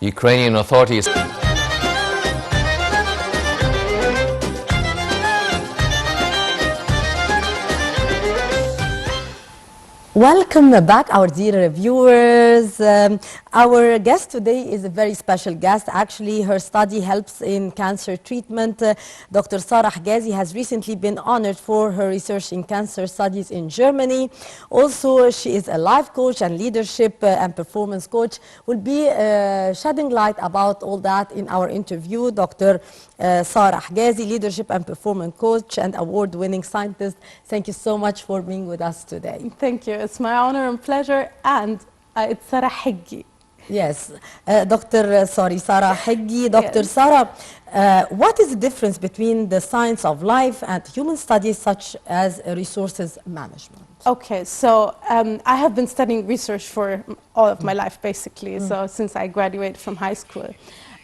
Ukrainian authorities Welcome back, our dear viewers. Our guest today is a very special guest. Actually, her study helps in cancer treatment. Dr. Sarah Hegy has recently been honored for her research in cancer studies in Germany. Also, she is a life coach and leadership and performance coach. We'll be shedding light about all that in our interview. Dr. Sarah Hegy, leadership and performance coach and award-winning scientist. Thank you so much for being with us today. Thank you. It's my honor and pleasure, and it's Sarah Hegy. Yes, Sarah Hegy. Dr. Yes. Sarah, what is the difference between the science of life and human studies such as resources management? Okay, so I have been studying research for all of my life, basically, so since I graduated from high school.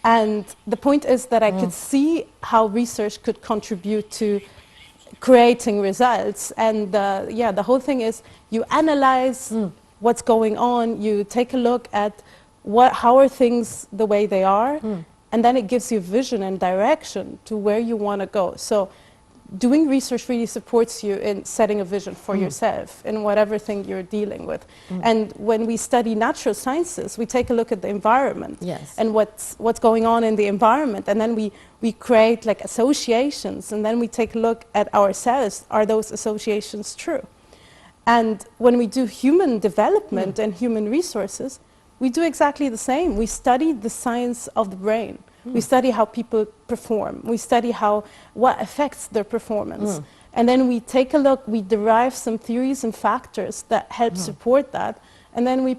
And the point is that I could see how research could contribute to creating results. And yeah, the whole thing is you analyze what's going on, you take a look at how are things the way they are, and then it gives you vision and direction to where you want to go. So doing research really supports you in setting a vision for yourself in whatever thing you're dealing with. And when we study natural sciences, we take a look at the environment and what's going on in the environment, and then we create like associations, and then we take a look at ourselves. Are those associations true? And when we do human development and human resources, we do exactly the same. We study the science of the brain. We study how people perform. We study what affects their performance. And then we take a look, we derive some theories and factors that help support that. And then we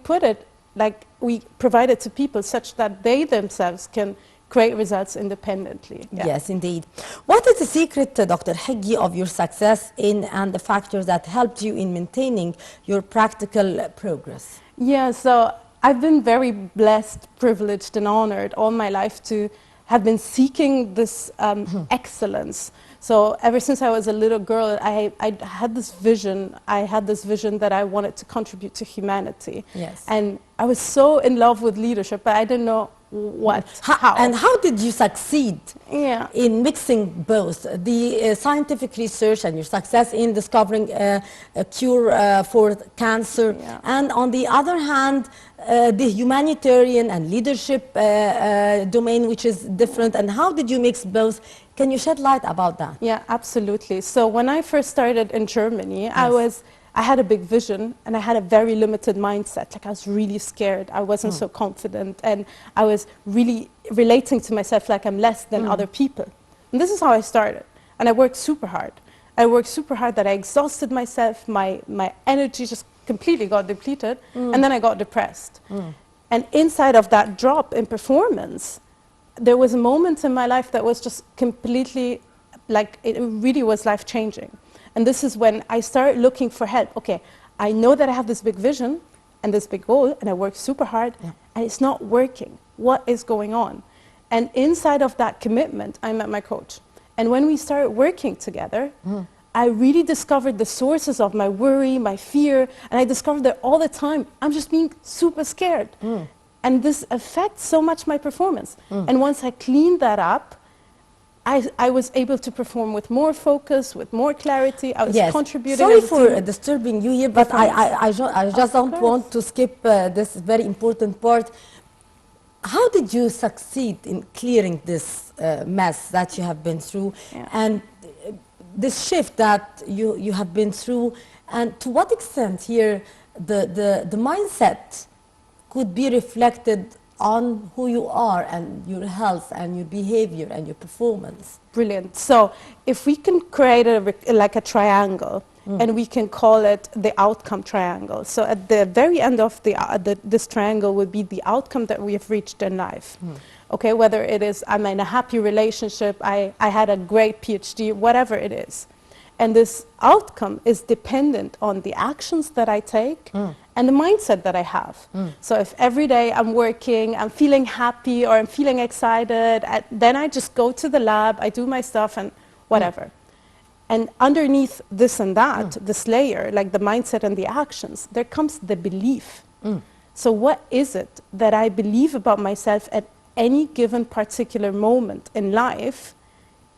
we provide it to people such that they themselves can create results independently. Yeah. Yes, indeed. What is the secret, Dr. Hegy, of your success and the factors that helped you in maintaining your practical progress? Yeah, so I've been very blessed, privileged, and honored all my life to have been seeking this excellence. So ever since I was a little girl, I had this vision. I had this vision that I wanted to contribute to humanity. Yes. And I was so in love with leadership, but I didn't know how. And how did you succeed in mixing both the scientific research and your success in discovering a cure for cancer, and on the other hand, the humanitarian and leadership domain, which is different, and how did you mix both? Can you shed light about that? Yeah, absolutely. So when I first started in Germany, I had a big vision, and I had a very limited mindset. Like, I was really scared. I wasn't so confident, and I was really relating to myself like I'm less than other people. And this is how I started. And I worked super hard. I worked super hard that I exhausted myself. My energy just completely got depleted, and then I got depressed. And inside of that drop in performance, there was a moment in my life that was just completely, like, it really was life-changing. And this is when I started looking for help. Okay, I know that I have this big vision and this big goal, and I work super hard, and it's not working. What is going on? And inside of that commitment, I met my coach. And when we started working together, I really discovered the sources of my worry, my fear, and I discovered that all the time, I'm just being super scared. And this affects so much my performance. And once I cleaned that up, I was able to perform with more focus, with more clarity. I was contributing. Sorry for disturbing you here, but I just don't want to skip this very important part. How did you succeed in clearing this mess that you have been through, and this shift that you have been through, and to what extent here the mindset could be reflected on who you are and your health and your behavior and your performance? Brilliant. So if we can create like a triangle, and we can call it the outcome triangle. So at the very end of this triangle would be the outcome that we have reached in life. Okay, whether it is I'm in a happy relationship, I had a great PhD, whatever it is. And this outcome is dependent on the actions that I take and the mindset that I have. So if every day I'm working, I'm feeling happy or I'm feeling excited, then I just go to the lab, I do my stuff and whatever. And underneath this and that, this layer, like the mindset and the actions, there comes the belief So what is it that I believe about myself at any given particular moment in life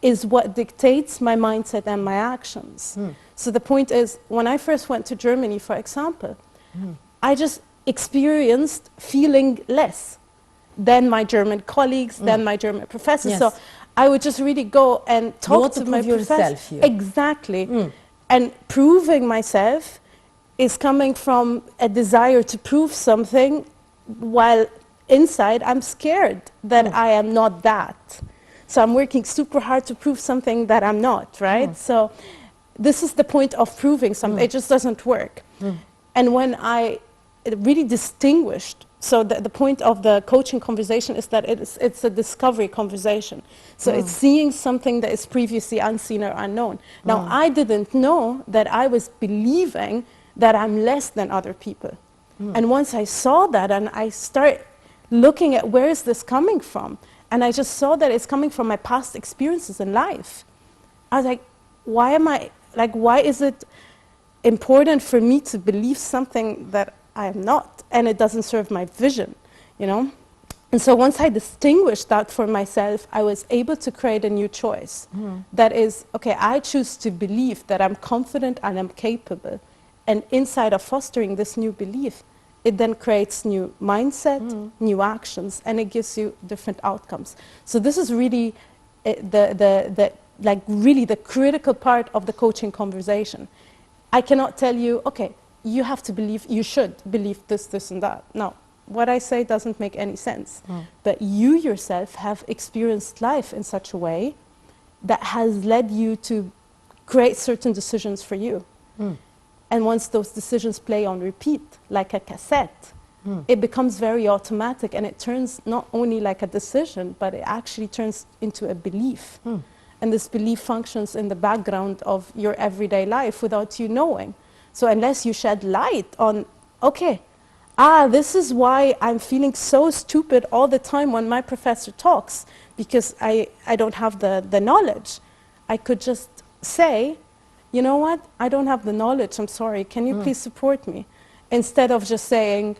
is what dictates my mindset and my actions. So the point is, when I first went to Germany, for example, I just experienced feeling less than my German colleagues, than my German professors. Yes. So I would just really go and talk want to to my prove yourself professors. here. Exactly. And proving myself is coming from a desire to prove something, while inside I'm scared that I am not that. So I'm working super hard to prove something that I'm not, right? So this is the point of proving something. It just doesn't work. And when I really distinguished, so the point of the coaching conversation is that it's a discovery conversation. So it's seeing something that is previously unseen or unknown. Now, I didn't know that I was believing that I'm less than other people. And once I saw that, and I start looking at where is this coming from, and I just saw that it's coming from my past experiences in life. I was like, why is it important for me to believe something that I am not, and it doesn't serve my vision, you know? And so once I distinguished that for myself, I was able to create a new choice. That is, okay, I choose to believe that I'm confident and I'm capable. And inside of fostering this new belief, it then creates new mindset, new actions, and it gives you different outcomes. So this is really really the critical part of the coaching conversation. I cannot tell you, okay, you have to believe, you should believe this, this, and that. No, what I say doesn't make any sense. But you yourself have experienced life in such a way that has led you to create certain decisions for you. And once those decisions play on repeat, like a cassette, it becomes very automatic, and it turns not only like a decision, but it actually turns into a belief. And this belief functions in the background of your everyday life without you knowing. So unless you shed light on, okay, this is why I'm feeling so stupid all the time when my professor talks, because I don't have the knowledge. I could just say, you know what, I don't have the knowledge, I'm sorry, can you please support me? Instead of just saying,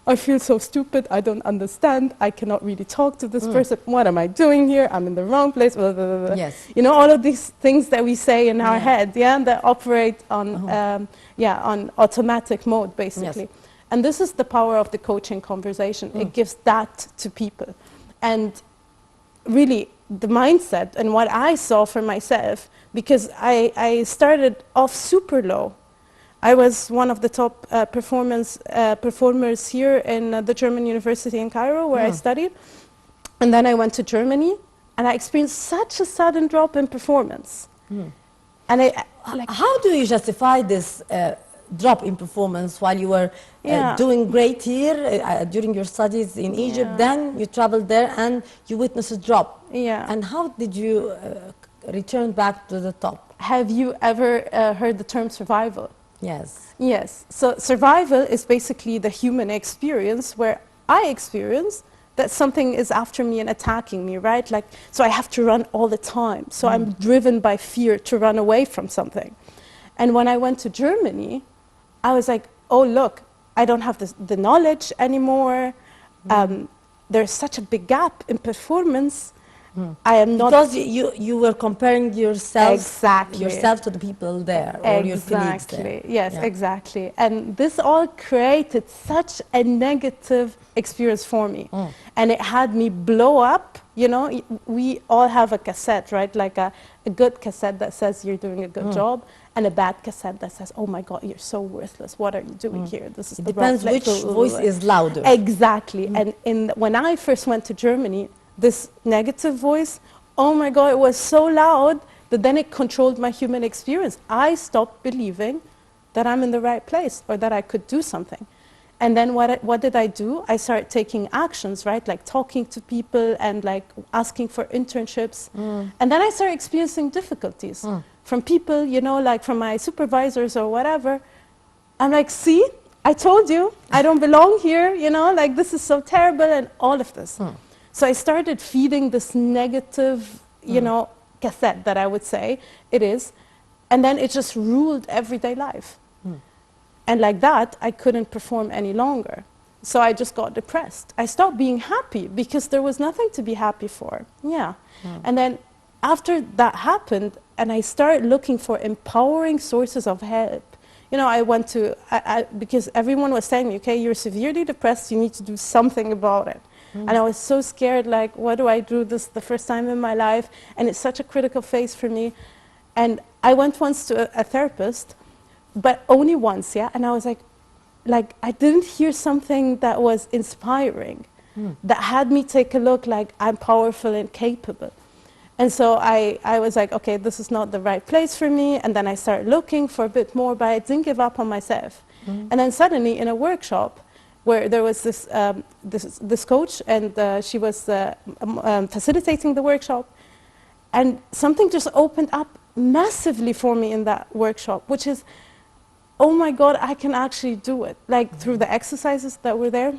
I feel so stupid, I don't understand, I cannot really talk to this person, what am I doing here, I'm in the wrong place, blah, blah, blah, blah. Yes. You know, all of these things that we say in our head, that operate on, on automatic mode, basically. Yes. And this is the power of the coaching conversation. It gives that to people. And really, the mindset and what I saw for myself, because I started off super low. I was one of the top performers here in the German University in Cairo, where I studied. And then I went to Germany, and I experienced such a sudden drop in performance. And how do you justify this drop in performance while you were doing great here during your studies in Egypt? Then you traveled there and you witnessed a drop. And how did you return back to the top? Have you ever heard the term survival? Yes. Yes. So survival is basically the human experience where I experience that something is after me and attacking me, right? Like, so I have to run all the time. So I'm driven by fear to run away from something. And when I went to Germany, I was like, oh, look, I don't have the knowledge anymore. There's such a big gap in performance. I am not... Because you were comparing yourself to the people there, or your colleagues there. Yes, exactly. And this all created such a negative experience for me. And it had me blow up. You know, we all have a cassette, right? Like a good cassette that says you're doing a good job, and a bad cassette that says, oh my God, you're so worthless. What are you doing here? This is it depends which voice is louder. Exactly. And when I first went to Germany, this negative voice, oh my God, it was so loud that then it controlled my human experience. I stopped believing that I'm in the right place or that I could do something. And then what did I do? I started taking actions, right? Like talking to people and like asking for internships. And then I started experiencing difficulties from people, you know, like from my supervisors or whatever. I'm like, see, I told you, I don't belong here, you know, like this is so terrible and all of this. So I started feeding this negative, you know, cassette that I would say it is. And then it just ruled everyday life. And like that, I couldn't perform any longer. So I just got depressed. I stopped being happy because there was nothing to be happy for. Yeah. And then after that happened, and I started looking for empowering sources of help. You know, I went to, because everyone was saying, okay, you're severely depressed, you need to do something about it. And I was so scared, like, what do I do? This is the first time in my life, and it's such a critical phase for me. And I went once to a therapist, but only once, yeah? And I was like, I didn't hear something that was inspiring, that had me take a look like I'm powerful and capable. And so I was like, okay, this is not the right place for me. And then I started looking for a bit more, but I didn't give up on myself. And then suddenly in a workshop where there was this coach, and she was facilitating the workshop, and something just opened up massively for me in that workshop, which is, oh my God, I can actually do it, like through the exercises that were there.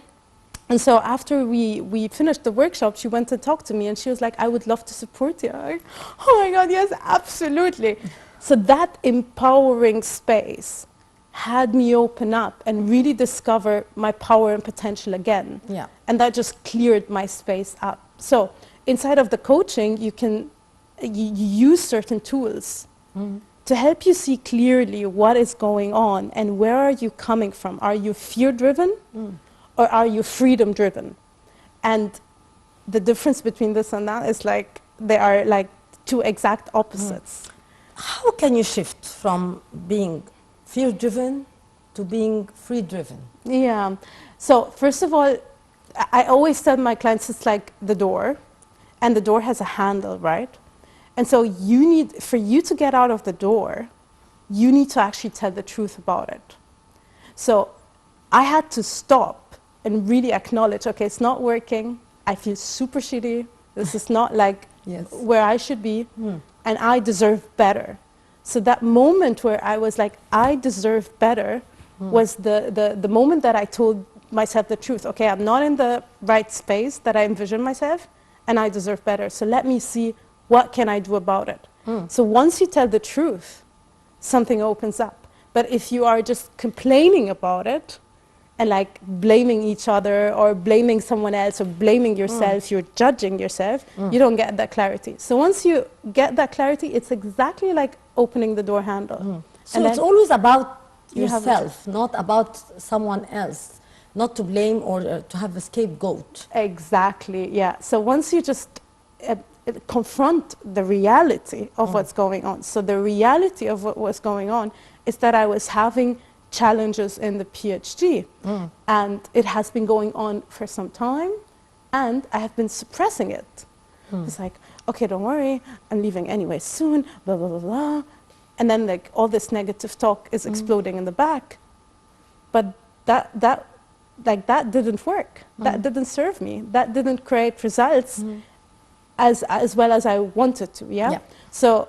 And so after we finished the workshop, she went to talk to me, and she was like, I would love to support you. I'm like, oh my God, yes, absolutely. So that empowering space had me open up and really discover my power and potential again. Yeah. And that just cleared my space up. So inside of the coaching, you use certain tools to help you see clearly what is going on and where are you coming from. Are you fear-driven or are you freedom-driven? And the difference between this and that is like, they are like two exact opposites. How can you shift from being fear-driven to being free-driven? Yeah. So first of all, I always tell my clients it's like the door, and the door has a handle, right? And so for you to get out of the door, you need to actually tell the truth about it. So I had to stop and really acknowledge, okay, it's not working. I feel super shitty. This is not like where I should be, and I deserve better. So that moment where I was like, I deserve better, was the moment that I told myself the truth. Okay, I'm not in the right space that I envision myself, and I deserve better. So let me see, what can I do about it? So once you tell the truth, something opens up. But if you are just complaining about it, and like blaming each other or blaming someone else or blaming yourself, you're judging yourself, you don't get that clarity. So once you get that clarity, it's exactly like opening the door handle. So And it's then always about you have yourself, not about someone else, not to blame or to have a scapegoat. Exactly, yeah. So once you just confront the reality of what's going on. So the reality of what was going on is that I was having challenges in the PhD, and it has been going on for some time, and I have been suppressing it. It's like, okay, don't worry, I'm leaving anyway soon, blah, blah, blah, blah. And then like all this negative talk is exploding in the back. But that didn't work. That didn't serve me. That didn't create results as well as I wanted to, yeah? So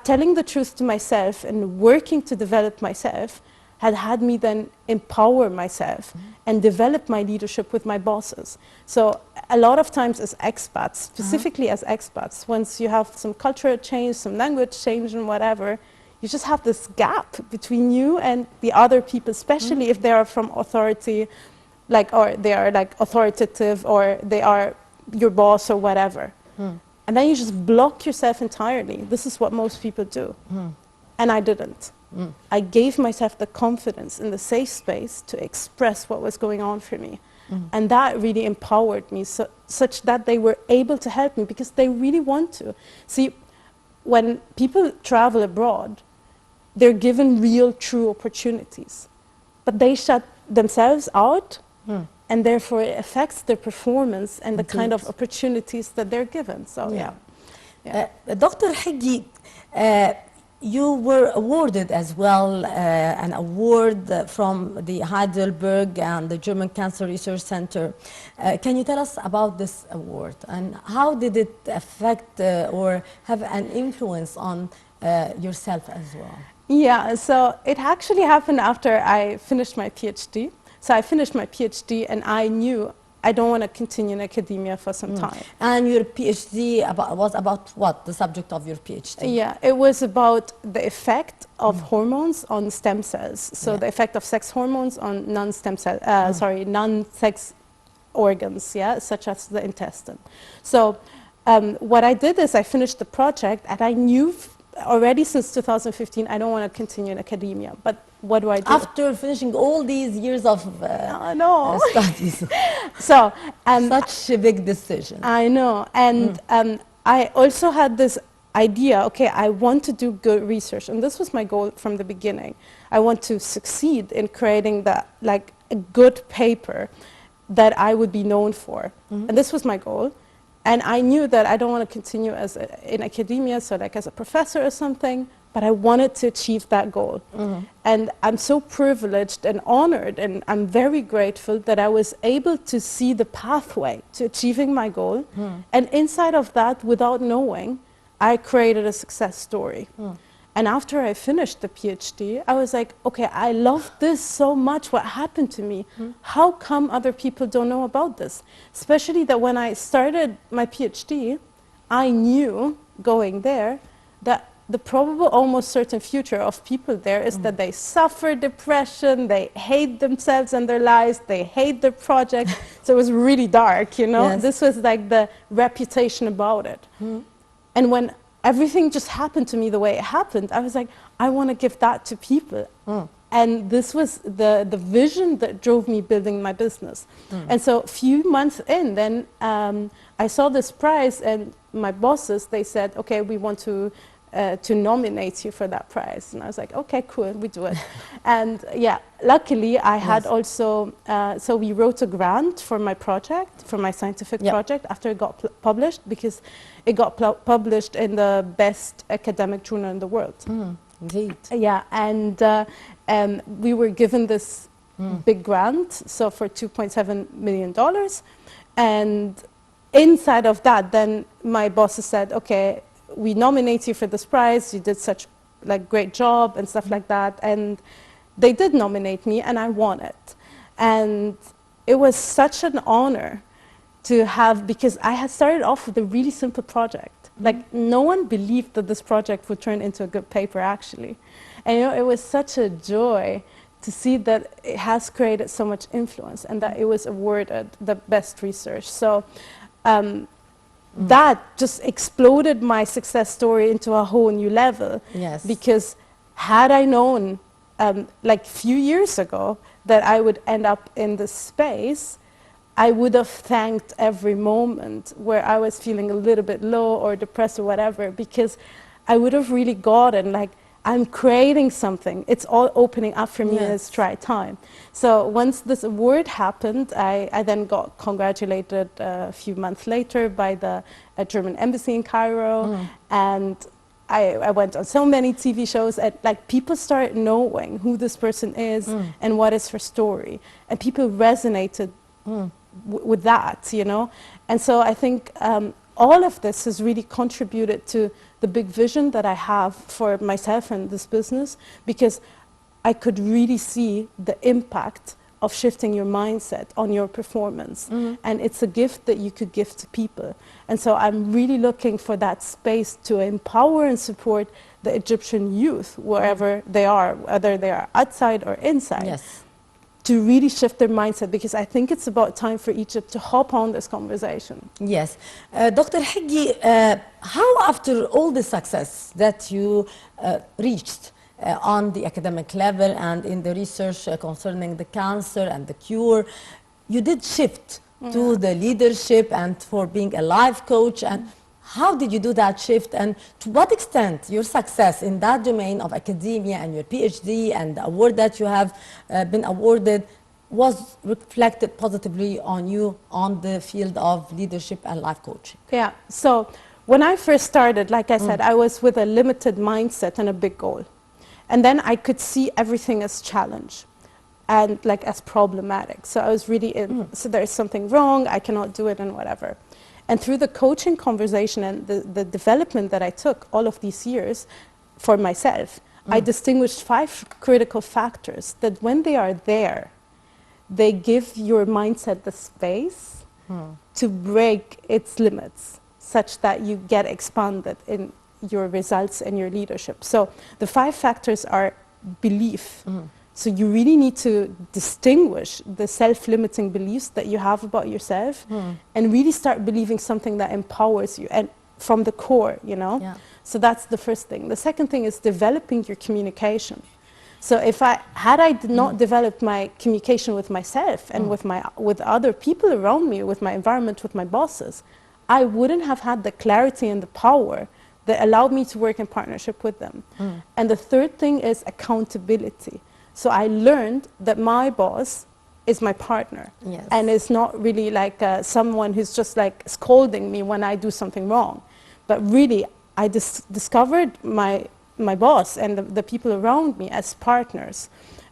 telling the truth to myself and working to develop myself had me then empower myself and develop my leadership with my bosses. So a lot of times as expats, specifically as expats, once you have some cultural change, some language change and whatever, you just have this gap between you and the other people, especially if they are from authority, like, or they are like authoritative, or they are your boss or whatever. And then you just block yourself entirely. This is what most people do. And I didn't. I gave myself the confidence in the safe space to express what was going on for me. And that really empowered me, such that they were able to help me because they really want to. See, when people travel abroad, they're given real, true opportunities. But they shut themselves out, and therefore it affects their performance and the kind of opportunities that they're given. So, Dr. Hegy, you were awarded as well an award from the Heidelberg and the German Cancer Research Center. Can you tell us about this award and how did it affect or have an influence on yourself as well? Yeah, so it actually happened after I finished my PhD. So I finished my PhD and I knew I don't want to continue in academia for some time. And your PhD was about what? The subject of your PhD? Yeah, it was about the effect of hormones on stem cells. So Yeah. the effect of sex hormones on non-stem cell, non-sex organs, yeah, such as the intestine. So what I did is I finished the project, and I knew already since 2015 I don't want to continue in academia. But what do I do? After finishing all these years of No. studies, So such a big decision. I know, and I also had this idea, okay, I want to do good research, and this was my goal from the beginning. I want to succeed in creating like a good paper that I would be known for, and this was my goal. And I knew that I don't want to continue in academia, so like as a professor or something, but I wanted to achieve that goal. And I'm so privileged and honored, and I'm very grateful that I was able to see the pathway to achieving my goal. And inside of that, without knowing, I created a success story. And after I finished the PhD, I was like, okay, I love this so much, what happened to me. How come other people don't know about this? Especially that when I started my PhD, I knew going there that the probable almost certain future of people there is that they suffer depression, they hate themselves and their lives, they hate their project. So it was really dark, you know? Yes. This was like the reputation about it. And when everything just happened to me the way it happened, I was like, I want to give that to people. And this was the vision that drove me building my business. And so a few months in, then I saw this prize, and my bosses, they said, okay, we want to nominate you for that prize. And I was like, okay, cool, we do it. And yeah, luckily I had also, so we wrote a grant for my project, for my scientific project, after it got published, because it got published in the best academic journal in the world. Indeed. Yeah, and we were given this big grant, so for $2.7 million. And inside of that, then my bosses said, okay, we nominate you for this prize, you did such like great job and stuff like that. And they did nominate me, and I won it. And it was such an honor to have, because I had started off with a really simple project. Like, no one believed that this project would turn into a good paper, actually. And you know, it was such a joy to see that it has created so much influence, and that it was awarded the best research. So that just exploded my success story into a whole new level. Yes. Because had I known, like a few years ago, that I would end up in this space, I would have thanked every moment where I was feeling a little bit low or depressed or whatever, because I would have really gotten, like, I'm creating something. It's all opening up for me in its right time. So once this award happened, I then got congratulated a few months later by the German embassy in Cairo. And I went on so many TV shows, and like, people started knowing who this person is and what is her story. And people resonated with that, you know. And so I think all of this has really contributed to the big vision that I have for myself and this business, because I could really see the impact of shifting your mindset on your performance. And it's a gift that you could give to people. And so I'm really looking for that space to empower and support the Egyptian youth, wherever they are, whether they are outside or inside. To really shift their mindset, because I think it's about time for Egypt to hop on this conversation. Yes. Dr. Hegy, how after all the success that you reached on the academic level and in the research concerning the cancer and the cure, you did shift to the leadership and for being a life coach, and how did you do that shift, and to what extent your success in that domain of academia and your PhD and the award that you have been awarded was reflected positively on you on the field of leadership and life coaching? Yeah, so when I first started, like I said, I was with a limited mindset and a big goal. And then I could see everything as challenge and like as problematic. So I was really in, so there's something wrong, I cannot do it and whatever. And through the coaching conversation and the development that I took all of these years for myself, I distinguished 5 critical factors that when they are there, they give your mindset the space to break its limits such that you get expanded in your results and your leadership. So the 5 factors are belief. So you really need to distinguish the self-limiting beliefs that you have about yourself and really start believing something that empowers you and from the core, you know? Yeah. So that's the first thing. The second thing is developing your communication. So if I did not develop my communication with myself and with other people around me, with my environment, with my bosses, I wouldn't have had the clarity and the power that allowed me to work in partnership with them. And the third thing is accountability. So I learned that my boss is my partner. Yes. And it's not really like someone who's just like scolding me when I do something wrong. But really, I discovered my boss and the people around me as partners.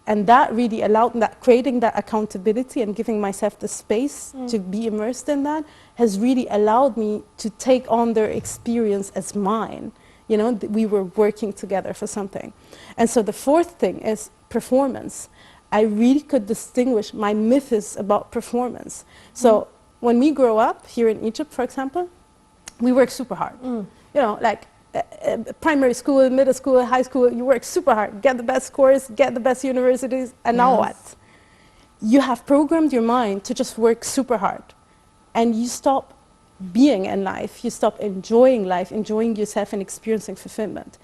And that really allowed that, creating that accountability and giving myself the space to be immersed in that has really allowed me to take on their experience as mine. You know, we were working together for something. And so the fourth thing is performance. I really could distinguish my myths about performance. So when we grow up here in Egypt, for example, we work super hard. You know, like primary school, middle school, high school, you work super hard, get the best scores, get the best universities, and now what? You have programmed your mind to just work super hard. And you stop being in life, you stop enjoying life, enjoying yourself and experiencing fulfillment.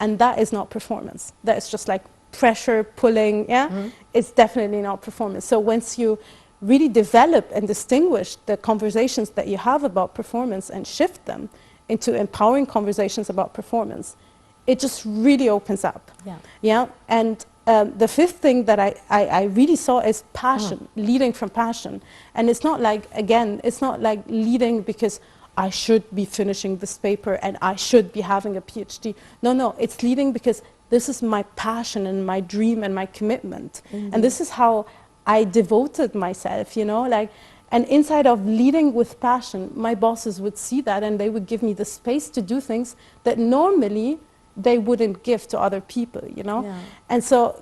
And that is not performance. That is just like pressure pulling, yeah? It's definitely not performance. So once you really develop and distinguish the conversations that you have about performance and shift them into empowering conversations about performance, it just really opens up. Yeah? And the fifth thing that I really saw is passion, leading from passion. And it's not like, again, it's not like leading because I should be finishing this paper and I should be having a PhD. No, it's leading because this is my passion and my dream and my commitment. And this is how I devoted myself, you know, like, and inside of leading with passion, my bosses would see that and they would give me the space to do things that normally they wouldn't give to other people, you know? And so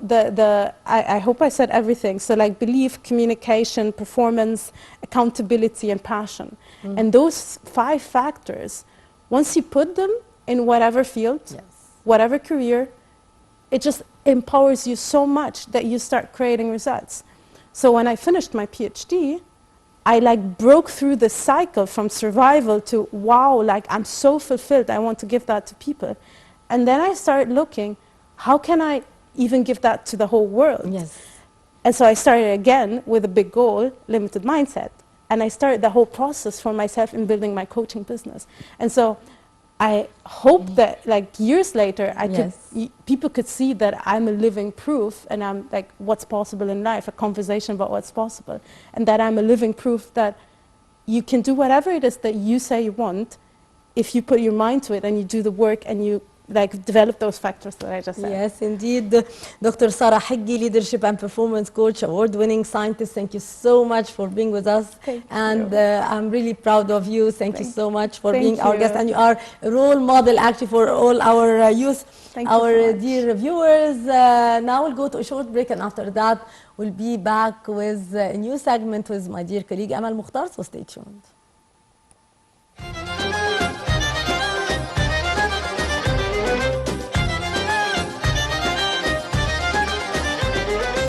I hope I said everything. So like belief, communication, performance, accountability, and passion. And those 5 factors, once you put them in whatever field, whatever career, it just empowers you so much that you start creating results. So when I finished my PhD, I like broke through the cycle from survival to, wow, like I'm so fulfilled, I want to give that to people. And then I started looking, how can I even give that to the whole world? And so I started again with a big goal, limited mindset. And I started the whole process for myself in building my coaching business. And so I hope that like years later, people could see that I'm a living proof and I'm like what's possible in life, a conversation about what's possible. And that I'm a living proof that you can do whatever it is that you say you want if you put your mind to it and you do the work and you like develop those factors that I just said. Yes, indeed. Dr. Sarah Hegy, Leadership and Performance Coach, award-winning scientist. Thank you so much for being with us. And I'm really proud of you. Thank you so much for being our guest. And you are a role model actually for all our youth, our dear viewers. Now we'll go to a short break, and after that we'll be back with a new segment with my dear colleague Amal Mukhtar. So stay tuned.